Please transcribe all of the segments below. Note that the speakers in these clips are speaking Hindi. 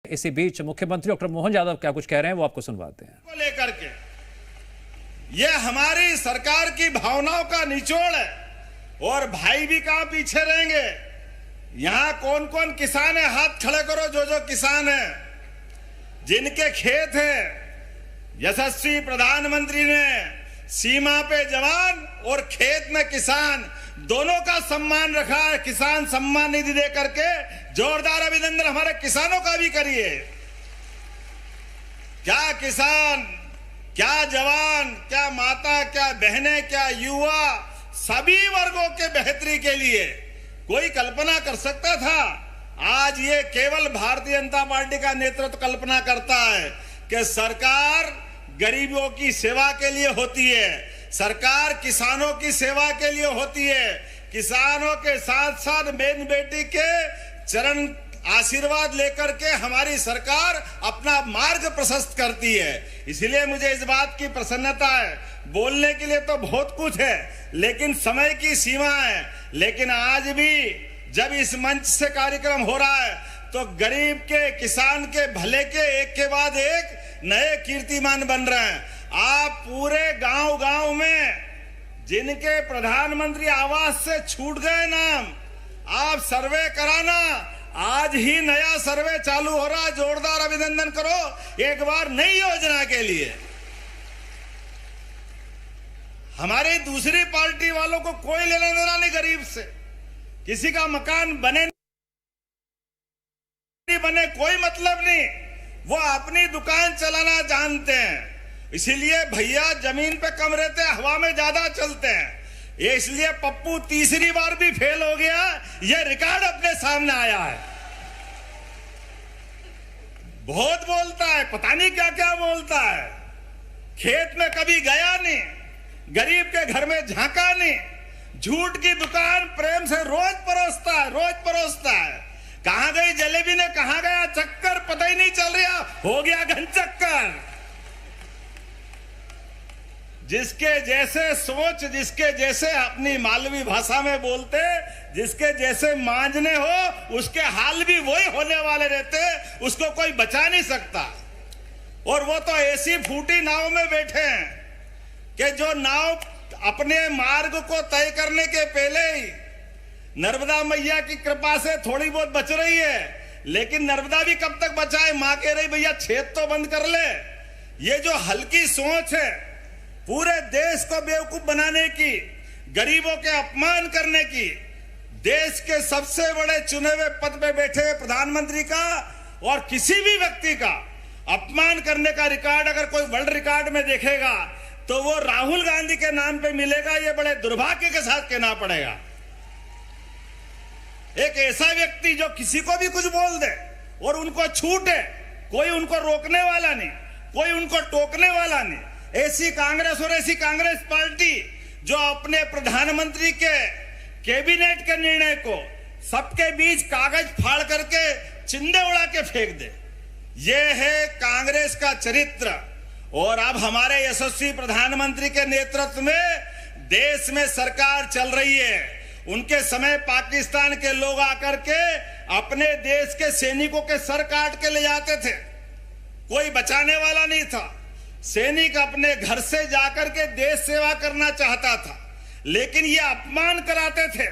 इसी बीच मुख्यमंत्री डॉक्टर मोहन यादव क्या कुछ कह रहे हैं वो आपको सुनवाते हैं। को लेकर के ये हमारी सरकार की भावनाओं का निचोड़ है और भाई भी कहां पीछे रहेंगे। यहां कौन कौन किसान है, हाथ खड़े करो जो किसान है, जिनके खेत है। यशस्वी प्रधानमंत्री ने सीमा पे जवान और खेत में किसान दोनों का सम्मान रखा है। किसान सम्मान निधि दे करके जोरदार अभिनंदन हमारे किसानों का भी करिए। क्या किसान, क्या जवान, क्या माता, क्या बहनें, क्या युवा, सभी वर्गों के बेहतरी के लिए कोई कल्पना कर सकता था? आज ये केवल भारतीय जनता पार्टी का नेतृत्व कल्पना करता है कि सरकार गरीबों की सेवा के लिए होती है, सरकार किसानों की सेवा के लिए होती है। किसानों के साथ साथ बहन बेटी के चरण आशीर्वाद लेकर के हमारी सरकार अपना मार्ग प्रशस्त करती है। इसलिए मुझे इस बात की प्रसन्नता है। बोलने के लिए तो बहुत कुछ है, लेकिन समय की सीमा है। लेकिन आज भी जब इस मंच से कार्यक्रम हो रहा है तो गरीब के, किसान के भले के एक के बाद एक नए कीर्तिमान बन रहे हैं। आप पूरे गांव-गांव में जिनके प्रधानमंत्री आवास से छूट गए नाम, आप सर्वे कराना। आज ही नया सर्वे चालू हो रहा है, जोरदार अभिनंदन करो एक बार नई योजना के लिए। हमारी दूसरी पार्टी वालों को कोई लेना देना नहीं गरीब से। किसी का मकान बने नहीं बने कोई मतलब नहीं, वो अपनी दुकान चलाना जानते हैं। इसीलिए भैया जमीन पे कम रहते हैं, हवा में ज्यादा चलते हैं। ये इसलिए पप्पू तीसरी बार भी फेल हो गया, ये रिकॉर्ड अपने सामने आया है। बहुत बोलता है, पता नहीं क्या क्या बोलता है। खेत में कभी गया नहीं, गरीब के घर में झांका नहीं, झूठ की दुकान प्रेम से रोज परोसता है। कहां गई जलेबी ने, कहां गया चक्कर, पता ही नहीं चल रहा, हो गया घन चक्कर। जिसके जैसे सोच, जिसके जैसे अपनी मालवी भाषा में बोलते, जिसके जैसे मांझने हो उसके हाल भी वही होने वाले रहते, उसको कोई बचा नहीं सकता। और वो तो ऐसी फूटी नाव में बैठे हैं कि जो नाव अपने मार्ग को तय करने के पहले ही नर्मदा मैया की कृपा से थोड़ी बहुत बच रही है, लेकिन नर्मदा भी कब तक बचाए? मां कह रही भैया छेद तो बंद कर ले। ये जो हल्की सोच है पूरे देश को बेवकूफ बनाने की, गरीबों के अपमान करने की, देश के सबसे बड़े चुने हुए पद पे बैठे हुए प्रधानमंत्री का और किसी भी व्यक्ति का अपमान करने का रिकॉर्ड अगर कोई वर्ल्ड रिकॉर्ड में देखेगा तो वो राहुल गांधी के नाम पे मिलेगा। ये बड़े दुर्भाग्य के साथ कहना पड़ेगा। एक ऐसा व्यक्ति जो किसी को भी कुछ बोल दे और उनको छूट है, कोई उनको रोकने वाला नहीं, कोई उनको टोकने वाला नहीं। ऐसी कांग्रेस और ऐसी कांग्रेस पार्टी जो अपने प्रधानमंत्री के कैबिनेट के निर्णय को सबके बीच कागज फाड़ करके चिंदे उड़ा के फेंक दे, ये है कांग्रेस का चरित्र। और अब हमारे यशस्वी प्रधानमंत्री के नेतृत्व में देश में सरकार चल रही है। उनके समय पाकिस्तान के लोग आकर के अपने देश के सैनिकों के सर काट के ले जाते थे, कोई बचाने वाला नहीं था। सैनिक अपने घर से जाकर के देश सेवा करना चाहता था, लेकिन ये अपमान कराते थे।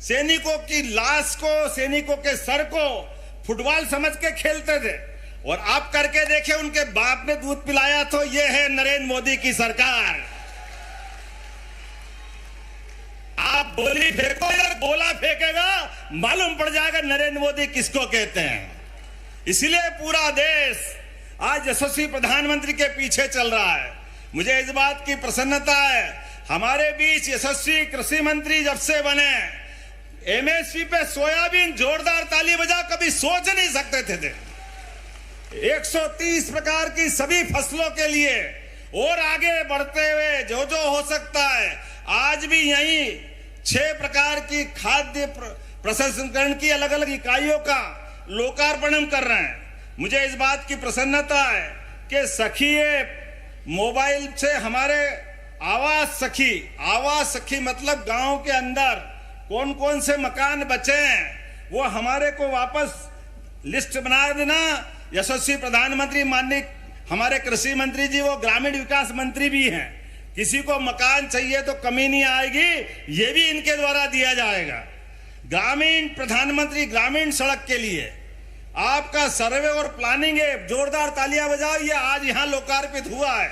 सैनिकों की लाश को, सैनिकों के सर को फुटबॉल समझ के खेलते थे। और आप करके देखे, उनके बाप ने दूध पिलाया। तो ये है नरेंद्र मोदी की सरकार। आप बोली फेंको या गोला फेंकेगा, मालूम पड़ जाएगा नरेंद्र मोदी किसको कहते हैं। इसलिए पूरा देश आज यशस्वी प्रधानमंत्री के पीछे चल रहा है। मुझे इस बात की प्रसन्नता है, हमारे बीच यशस्वी कृषि मंत्री जब से बने, एमएसपी पे सोयाबीन जोरदार ताली बजा, कभी सोच नहीं सकते थे। 130 प्रकार की सभी फसलों के लिए और आगे बढ़ते हुए जो जो हो सकता है, आज भी यही 6 प्रकार की खाद्य प्रसंस्करण की अलग अलग इकाइयों का लोकार्पण हम कर रहे हैं। मुझे इस बात की प्रसन्नता है कि सखी मोबाइल से हमारे आवास सखी मतलब गांव के अंदर कौन कौन से मकान बचे हैं वो हमारे को वापस लिस्ट बना देना। यशस्वी प्रधानमंत्री माननीय हमारे कृषि मंत्री जी वो ग्रामीण विकास मंत्री भी हैं। किसी को मकान चाहिए तो कमी नहीं आएगी, ये भी इनके द्वारा दिया जाएगा। ग्रामीण प्रधानमंत्री ग्रामीण सड़क के लिए आपका सर्वे और प्लानिंग है, जोरदार तालियां बजाओ, ये आज यहां लोकार्पित हुआ है।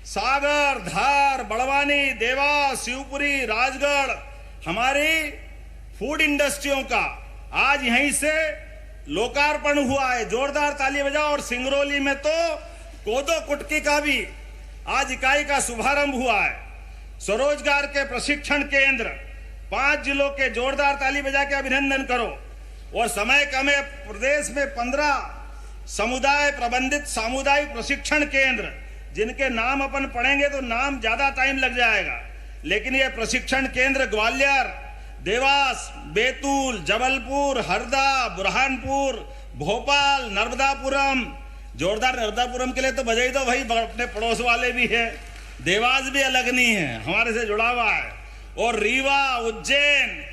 सागर, धार, बड़वानी, देवास, शिवपुरी, राजगढ़ हमारी फूड इंडस्ट्रियों का आज यहीं से लोकार्पण हुआ है, जोरदार ताली बजाओ। और सिंगरौली में तो कोदो कुटकी का भी आज इकाई का शुभारंभ हुआ है। स्वरोजगार के प्रशिक्षण केंद्र 5 जिलों के, जोरदार ताली बजा के अभिनंदन करो। और समय कम है, प्रदेश में 15 समुदाय प्रबंधित सामुदायिक प्रशिक्षण केंद्र, जिनके नाम अपन पढ़ेंगे तो नाम ज्यादा टाइम लग जाएगा, लेकिन ये प्रशिक्षण केंद्र ग्वालियर, देवास, बैतूल, जबलपुर, हरदा, बुरहानपुर, भोपाल, नर्मदापुरम, जोरदार नर्मदापुरम के लिए तो बजाई दो भाई, अपने पड़ोस वाले भी है। देवास भी अलग नहीं है, हमारे से जुड़ा हुआ है। और रीवा, उज्जैन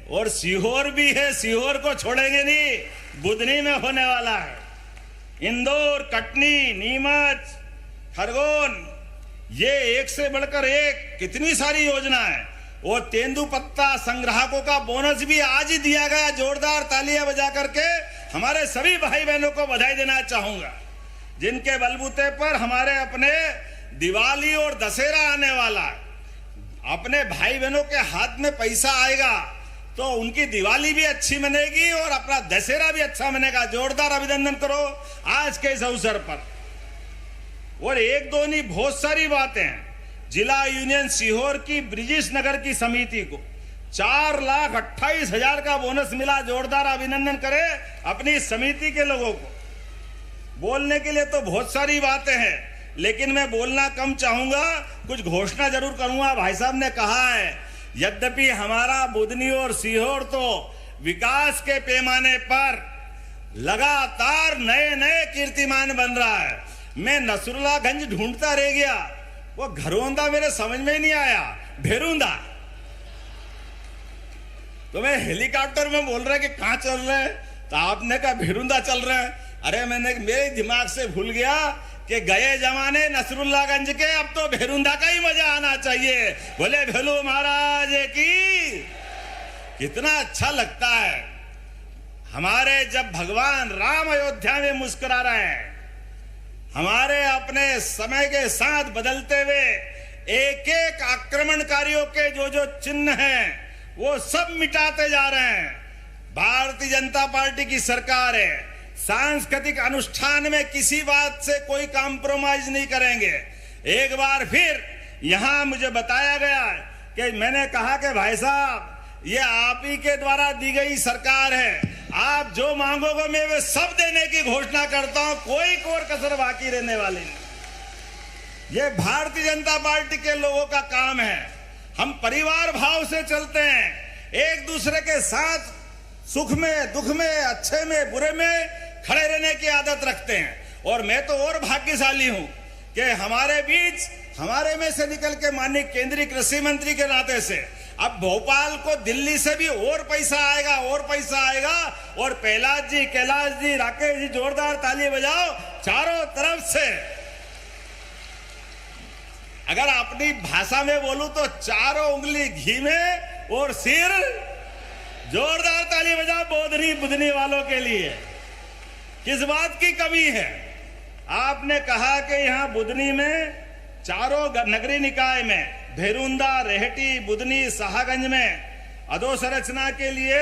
और सीहोर भी है, सीहोर को छोड़ेंगे नहीं, बुधनी में होने वाला है। इंदौर, कटनी, नीमच, खरगोन, ये एक से बढ़कर एक कितनी सारी योजना है। और तेंदुपत्ता संग्राहकों का बोनस भी आज ही दिया गया। जोरदार तालियां बजा करके हमारे सभी भाई बहनों को बधाई देना चाहूंगा, जिनके बलबूते पर हमारे अपने दिवाली और दशहरा आने वाला है। अपने भाई बहनों के हाथ में पैसा आएगा तो उनकी दिवाली भी अच्छी मनेगी और अपना दशहरा भी अच्छा मनेगा। जोरदार अभिनंदन करो आज के इस अवसर पर। और एक दो नहीं, बहुत सारी बातें हैं। जिला यूनियन सीहोर की ब्रिजेश नगर की समिति को 4,28,000 का बोनस मिला। जोरदार अभिनंदन करें अपनी समिति के लोगों को। बोलने के लिए तो बहुत सारी बातें हैं, लेकिन मैं बोलना कम चाहूंगा, कुछ घोषणा जरूर करूंगा। भाई साहब ने कहा है, यद्यपि हमारा बुधनी और सीहोर तो विकास के पैमाने पर लगातार नए नए कीर्तिमान बन रहा है। मैं नसरुल्लागंज ढूंढता रह गया, वो घरोंदा मेरे समझ में नहीं आया, भेरुंदा। तो मैं हेलीकॉप्टर में बोल रहा है कि कहां चल रहे हैं, तो आपने कहा भेरुंदा चल रहे हैं। अरे मेरे दिमाग से भूल गया कि गए जमाने नसरुल्लागंज के, अब तो भेरुंदा का ही मजा आना चाहिए। बोले भेलू महाराज की। कितना अच्छा लगता है हमारे जब भगवान राम अयोध्या में मुस्कुरा रहे हैं। हमारे अपने समय के साथ बदलते हुए एक एक आक्रमणकारियों के जो जो चिन्ह हैं वो सब मिटाते जा रहे हैं। भारतीय जनता पार्टी की सरकार है, सांस्कृतिक अनुष्ठान में किसी बात से कोई कॉम्प्रोमाइज नहीं करेंगे। एक बार फिर यहां मुझे बताया गया कि मैंने कहा कि भाई साहब ये आप ही के द्वारा दी गई सरकार है, आप जो मांगोगे मैं वे सब देने की घोषणा करता हूं, कोई कोर कसर बाकी रहने वाली नहीं। ये भारतीय जनता पार्टी के लोगों का काम है। हम परिवार भाव से चलते हैं, एक दूसरे के साथ सुख में, दुख में, अच्छे में, बुरे में खड़े रहने की आदत रखते हैं। और मैं तो और भाग्यशाली हूं कि हमारे बीच, हमारे में से निकल के माननीय केंद्रीय कृषि मंत्री के नाते से अब भोपाल को दिल्ली से भी और पैसा आएगा, और पैसा आएगा। और प्रहलाद जी, कैलाश जी, राकेश जी, जोरदार ताली बजाओ चारों तरफ से। अगर अपनी भाषा में बोलूं तो चारों उंगली घी में और सिर, जोरदार ताली बजाओ बोधनी बुधनी वालों के लिए। किस बात की कमी है? आपने कहा कि यहां बुधनी में चारों नगरीय निकाय में भेरुंदा, रेहटी, बुधनी, शाहगंज में अधोसंरचना के लिए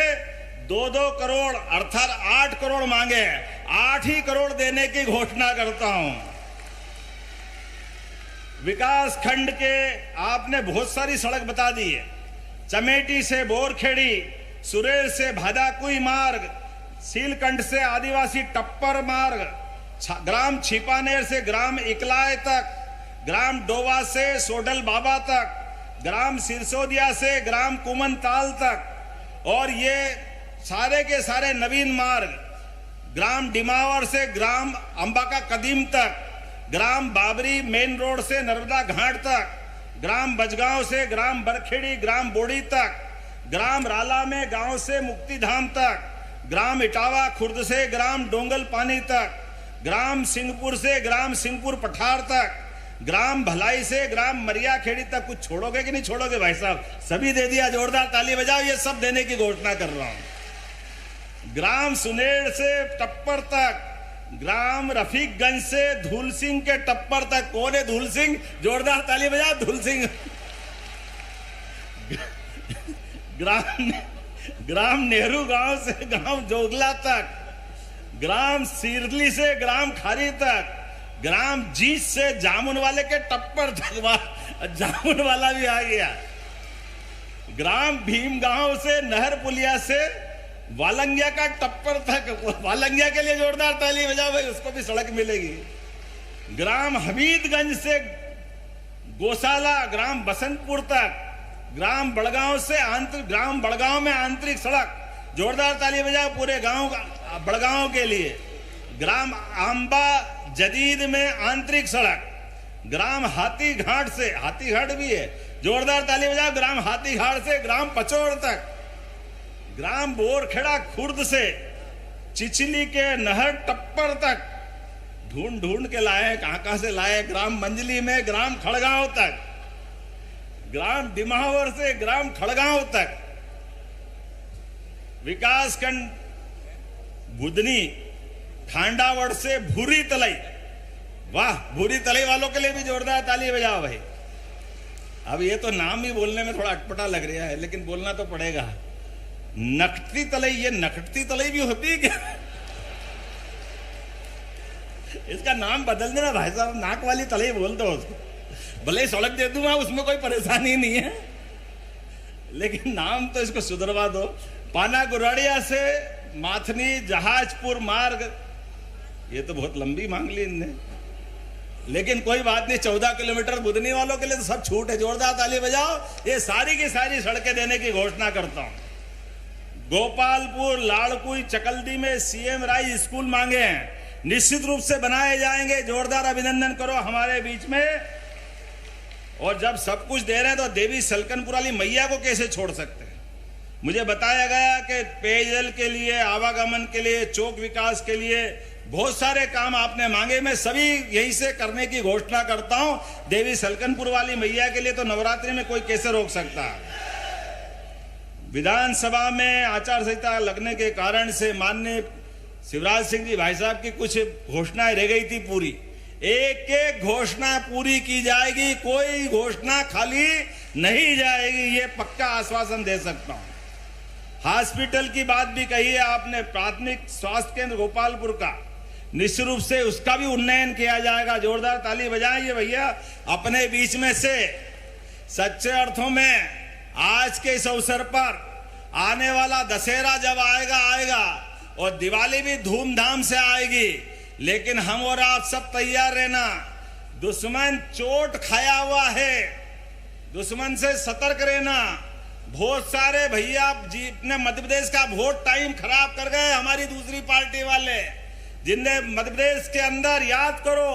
2-2 करोड़ अर्थात 8 करोड़ मांगे हैं। 8 ही करोड़ देने की घोषणा करता हूं। विकास खंड के आपने बहुत सारी सड़क बता दी है। चमेटी से बोरखेड़ी, सुरेल से भादाकुई मार्ग, सीलकंठ से आदिवासी टप्पर मार्ग, ग्राम छिपानेर से ग्राम इकलाय तक, ग्राम डोवा से सोडल बाबा तक, ग्राम सिरसोदिया से ग्राम कुमनताल तक, और ये सारे के सारे नवीन मार्ग, ग्राम डिमावर से ग्राम अंबाका कदीम तक, ग्राम बाबरी मेन रोड से नर्मदा घाट तक, ग्राम बजगांव से ग्राम बरखेड़ी ग्राम बोड़ी तक, ग्राम राला में गांव से मुक्तिधाम तक, ग्राम इटावा खुर्द से ग्राम डोंगल पानी तक, ग्राम सिंहपुर से ग्राम सिंहपुर पठार तक, ग्राम भलाई से ग्राम मरिया खेड़ी तक। कुछ छोड़ोगे कि नहीं छोड़ोगे भाई साहब? सभी दे दिया, जोरदार ताली बजाओ। ये सब देने की घोषणा कर रहा हूं। ग्राम सुनेड़ से टप्पर तक, ग्राम रफीकगंज से धूल सिंह के टप्पर तक। कौन है धूल सिंह? जोरदार ताली बजाओ धूल सिंह। ग्राम नेहरू गांव से गांव जोगला तक, ग्राम सीरली से ग्राम खारी तक, ग्राम जीत से जामुन वाले के टप्पर तक। जामुन वाला भी आ गया। ग्राम भीम गांव से नहर पुलिया से वालंगिया का टप्पर तक। वालंगिया के लिए जोरदार ताली बजाओ भाई, उसको भी सड़क मिलेगी। ग्राम हमीदगंज से गौशाला ग्राम बसंतपुर तक, ग्राम बड़गांव से ग्राम बड़गांव में आंतरिक सड़क। जोरदार ताली बजाओ पूरे गांव बड़गांव के लिए। ग्राम आंबा जदीद में आंतरिक सड़क। ग्राम हाथीघाट से, हाथीघाट भी है, जोरदार ताली बजाओ। ग्राम हाथीघाट से ग्राम पचौड़ तक। ग्राम बोरखेड़ा खुर्द से चिचली के नहर टप्पर तक। ढूंढ ढूंढ के लाए, कहां से लाए। ग्राम मंजली में ग्राम खड़गांव तक, ग्राम डिमावर से ग्राम खड़गांव तक। विकासखंड बुधनी खांडावड़ से भूरी तलई। वाह, भूरी तलई वालों के लिए भी जोरदार ताली बजाओ भाई। अब ये तो नाम ही बोलने में थोड़ा अटपटा लग रहा है, लेकिन बोलना तो पड़ेगा। नकटी तलई, ये नकटी तलई भी होती है क्या? इसका नाम बदल देना भाई साहब, नाक वाली तलई बोल दो उसको। भले ही सड़क दे दूंगा, उसमें कोई परेशानी नहीं है, लेकिन नाम तो इसको सुधरवा दो। पाना गुराड़िया से माथनी जहाजपुर मार्ग, ये तो बहुत लंबी मांग ली इनने, लेकिन कोई बात नहीं। 14 किलोमीटर बुधनी वालों के लिए तो सब छूट है। जोरदार ताली बजाओ। ये सारी की सारी सड़कें देने की घोषणा करता हूं। गोपालपुर लाड़कुई चकल्दी में सीएम राय स्कूल मांगे हैं, निश्चित रूप से बनाए जाएंगे। जोरदार अभिनंदन करो हमारे बीच में। और जब सब कुछ दे रहे हैं तो देवी सलकनपुर वाली मैया को कैसे छोड़ सकते हैं? मुझे बताया गया कि पेयजल के लिए, आवागमन के लिए, चौक विकास के लिए बहुत सारे काम आपने मांगे। मैं सभी यहीं से करने की घोषणा करता हूं। देवी सलकनपुर वाली मैया के लिए तो नवरात्रि में कोई कैसे रोक सकता है? विधानसभा में आचार संहिता लगने के कारण से माननीय शिवराज सिंह जी भाई साहब की कुछ घोषणाएं रह गई थी पूरी। एक एक घोषणा पूरी की जाएगी, कोई घोषणा खाली नहीं जाएगी, ये पक्का आश्वासन दे सकता हूं। हॉस्पिटल की बात भी कही है आपने, प्राथमिक स्वास्थ्य केंद्र गोपालपुर का, निश्चित रूप से उसका भी उन्नयन किया जाएगा। जोरदार ताली बजाइए भैया। अपने बीच में से सच्चे अर्थों में आज के इस अवसर पर आने वाला दशहरा जब आएगा और दिवाली भी धूमधाम से आएगी, लेकिन हम और आप सब तैयार रहना। दुश्मन चोट खाया हुआ है, दुश्मन से सतर्क रहना। बहुत सारे भैया जी अपने मध्य प्रदेश का वोट टाइम खराब कर गए, हमारी दूसरी पार्टी वाले, जिनने मध्य प्रदेश के अंदर, याद करो,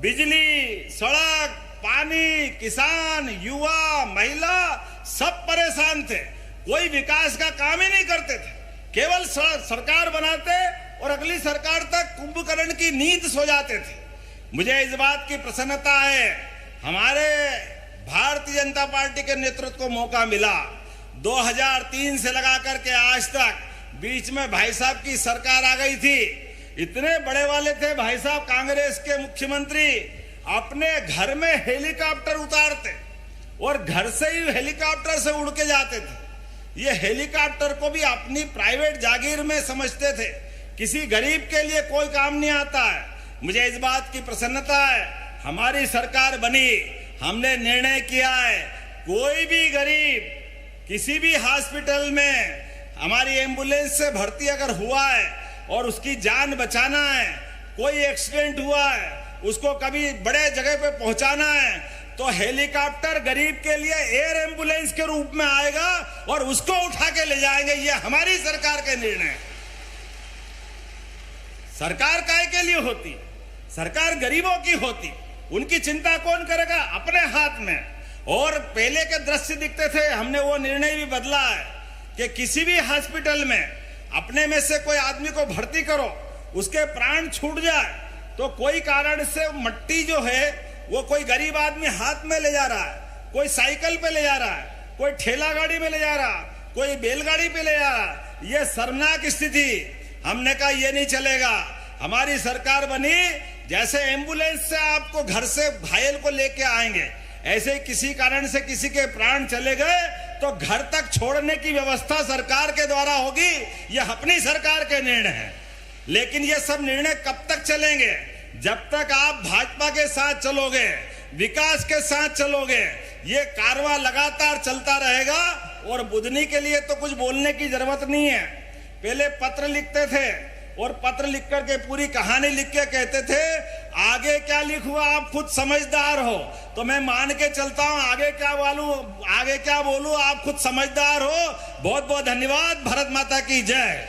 बिजली, सड़क, पानी, किसान, युवा, महिला सब परेशान थे। कोई विकास का काम ही नहीं करते थे, केवल सरकार बनाते और अगली सरकार तक कुंभकर्ण की नींद सो जाते थे। मुझे इस बात की प्रसन्नता है, हमारे भारतीय जनता पार्टी के नेतृत्व को मौका मिला। 2003 से लगा करके आज तक बीच में भाई साहब की सरकार आ गई थी। इतने बड़े वाले थे भाई साहब, कांग्रेस के मुख्यमंत्री अपने घर में हेलीकॉप्टर उतारते और घर से ही हेलीकॉप्टर से उड़ के जाते थे। ये हेलीकॉप्टर को भी अपनी प्राइवेट जागीर में समझते थे, किसी गरीब के लिए कोई काम नहीं आता है। मुझे इस बात की प्रसन्नता है, हमारी सरकार बनी, हमने निर्णय किया है, कोई भी गरीब किसी भी हॉस्पिटल में हमारी एम्बुलेंस से भर्ती अगर हुआ है और उसकी जान बचाना है, कोई एक्सीडेंट हुआ है, उसको कभी बड़े जगह पे पहुंचाना है, तो हेलीकॉप्टर गरीब के लिए एयर एम्बुलेंस के रूप में आएगा और उसको उठा के ले जाएंगे। ये हमारी सरकार के निर्णय। सरकार काय के लिए होती? सरकार गरीबों की होती, उनकी चिंता कौन करेगा? अपने हाथ में। और पहले के दृश्य दिखते थे, हमने वो निर्णय भी बदला है कि किसी भी हॉस्पिटल में अपने में से कोई आदमी को भर्ती करो, उसके प्राण छूट जाए तो कोई कारण से मट्टी जो है वो कोई गरीब आदमी हाथ में ले जा रहा है, कोई साइकिल पे ले जा रहा है, कोई ठेला गाड़ी में ले जा रहा, कोई बैलगाड़ी पे ले जा रहा। ये शर्मनाक स्थिति। हमने कहा ये नहीं चलेगा। हमारी सरकार बनी, जैसे एम्बुलेंस से आपको घर से घायल को लेके आएंगे, ऐसे ही किसी कारण से किसी के प्राण चले गए तो घर तक छोड़ने की व्यवस्था सरकार के द्वारा होगी। यह अपनी सरकार के निर्णय है। लेकिन ये सब निर्णय कब तक चलेंगे? जब तक आप भाजपा के साथ चलोगे, विकास के साथ चलोगे, ये कारवां लगातार चलता रहेगा। और बुधनी के लिए तो कुछ बोलने की जरूरत नहीं है। पहले पत्र लिखते थे और पत्र लिख करके पूरी कहानी लिख के कहते थे आगे क्या लिखूं आप खुद समझदार हो। तो मैं मान के चलता हूं आगे क्या बोलूं आप खुद समझदार हो। बहुत बहुत धन्यवाद। भारत माता की जय।